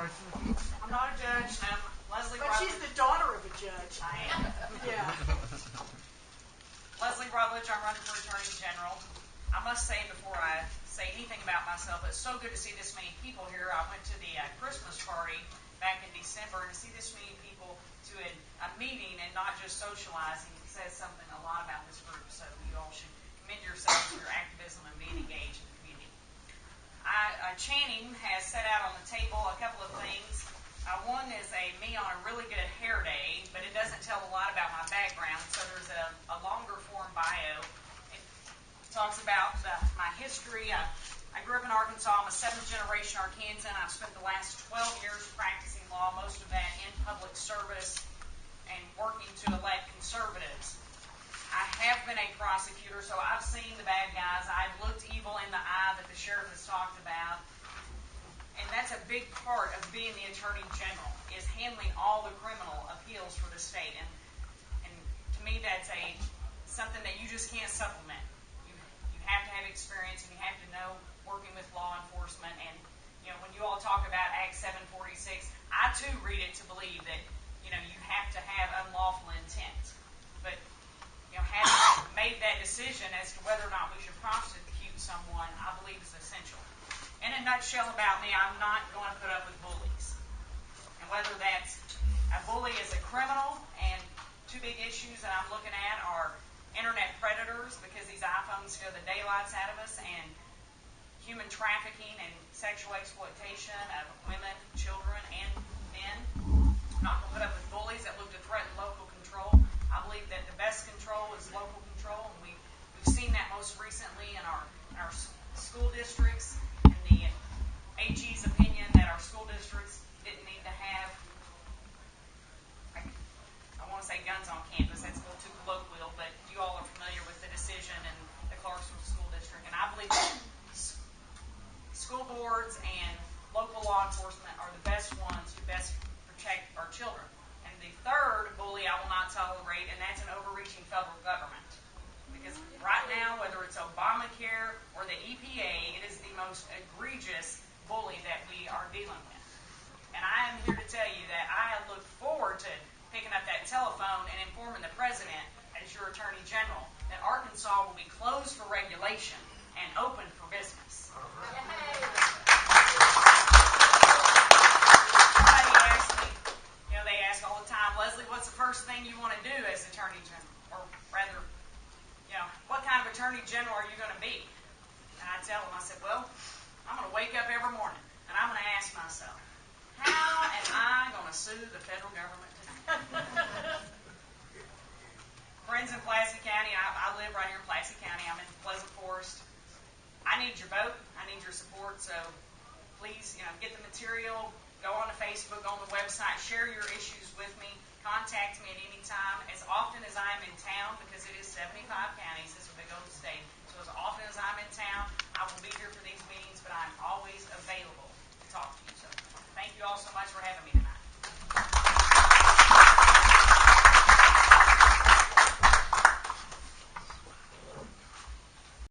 I'm not a judge, no. Leslie But Rutledge. she's the daughter of a judge. I am. Yeah. Leslie Rutledge, I'm running for Attorney General. I must say before I say anything about myself, it's so good to see this many people here. I went to the Christmas party back in December, and to see this many people to a meeting and not just socializing says something a lot about this group. So you all should commend yourselves for your activism and being engaged in the community. Channing has set out on the table a couple of things. One is me on a really good hair day, but it doesn't tell a lot about my background. So there's a longer form bio. It talks about my history. I grew up in Arkansas. I'm a 7th-generation Arkansan. I've spent the last 12 years practicing law, most of that in public service and working to elect conservatives. I have been a prosecutor, so I've seen the bad guys. I've looked evil in the eye that the sheriff has talked about. And that's a big part of being the Attorney General, is handling all the criminal appeals for the state. And to me, that's something that you just can't supplement. You have to have experience, and you have to know working with law enforcement. And when you all talk about Act 746, I too read it to believe that you have to have unlawful intent. But having made that decision as to whether or not we should prosecute someone, I believe is essential. In a nutshell about me, I'm not going to put up with bullies. And whether that's a bully is a criminal, and two big issues that I'm looking at are internet predators, because these iPhones scare the daylights out of us, and human trafficking and sexual exploitation of women, children, and men. I'm not going to put up with bullies that look to threaten local control. I believe that the best control is local control, and we've seen that most recently in our school districts, and the AG's opinion that our school districts didn't need to have, I want to say guns on campus. That's a little too colloquial, but you all are familiar with the decision in the Clarksville School District, and I believe that school boards and local law enforcement are the best ones to best protect our children. And the third bully I will not tolerate, and that's an overreaching federal government. Because right now, whether it's Obamacare or the EPA, it is the most egregious bully that we are dealing with. And I am here to tell you that I look forward to picking up that telephone and informing the president, as your Attorney General, that Arkansas will be closed for regulation and open for business. Somebody asked me, they ask all the time, Leslie, what's the first thing you want to do as Attorney General? Or rather, what kind of Attorney General are you going to be? And I tell them, I said, well, I'm going to wake up every morning and I'm going to ask myself, how am I going to sue the federal government tonight? Friends in Pulaski County, I live right here in Pulaski County. I'm in Pleasant Forest. I need your vote. I need your support. So please, get the material. Go on to Facebook, go on the website. Share your issues with me. Contact me at any time. As often as I'm in town, because it is 75 counties. This is a big old state. So as often as I'm in town, I will be here for these meetings, but I'm always available to talk to you. So thank you all so much for having me.